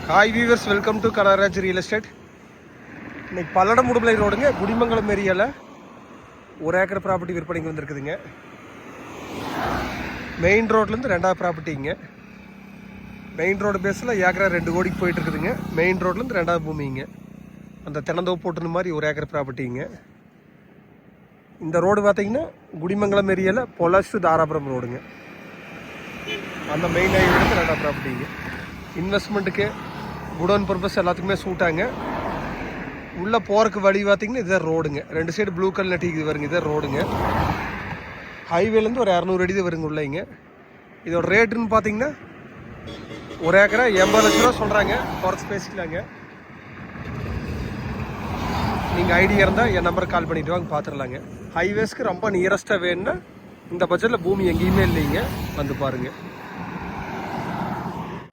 Hi viewers, welcome to Kanagaraj real estate. இன்னைக்கு பல்லடம் உடுமலை ரோடுங்க, குடிமங்கலம் ஏரியாவில் 1 ஏக்கர் ப்ராப்பர்ட்டி விற்பனைக்கு வந்துருக்குதுங்க. மெயின் ரோட்லேருந்து 2வது ப்ராப்பர்ட்டிங்க. மெயின் ரோடு பேஸில் ஏக்கரா 2 கோடிக்கு போயிட்டு இருக்குதுங்க. மெயின் ரோட்லேருந்து 2வது பூமிங்க. அந்த தென்னந்தோப்பு போட்டுன மாதிரி 1 ஏக்கர் ப்ராப்பர்ட்டிங்க. இந்த ரோடு பார்த்தீங்கன்னா குடிமங்கலம் ஏரியாவில் பொலாஸ் தாராபுரம் ரோடுங்க. அந்த மெயின் ஹைவேலேருந்து 2வது ப்ராப்பர்ட்டிங்க. இன்வெஸ்ட்மெண்ட்டுக்கு, குடோன் பர்பஸ் எல்லாத்துக்குமே சூட்டாங்க. உள்ளே போகிறக்கு வழி பார்த்தீங்கன்னா இதுதான் ரோடுங்க. 2 சைடு ப்ளூ கலர் நட்டிக்கு வருங்க, இதுதான் ரோடுங்க. ஹைவேலேருந்து ஒரு 200 அடி தான் வருங்க உள்ளேங்க. இதோட ரேட்டுன்னு பார்த்தீங்கன்னா 1 ஏக்கரா 80 லட்ச ரூபா சொல்கிறாங்க. குறைச்சி பேசிக்கலாங்க. நீங்கள் ஐடியா இருந்தால் என் நம்பருக்கு கால் பண்ணிவிட்டு வாங்க, பார்த்துடலாங்க. ஹைவேஸ்க்கு ரொம்ப நியரஸ்ட்டாக வேணும்னா இந்த பட்ஜெட்டில் பூமி எங்கேயுமே இல்லைங்க, வந்து பாருங்கள்.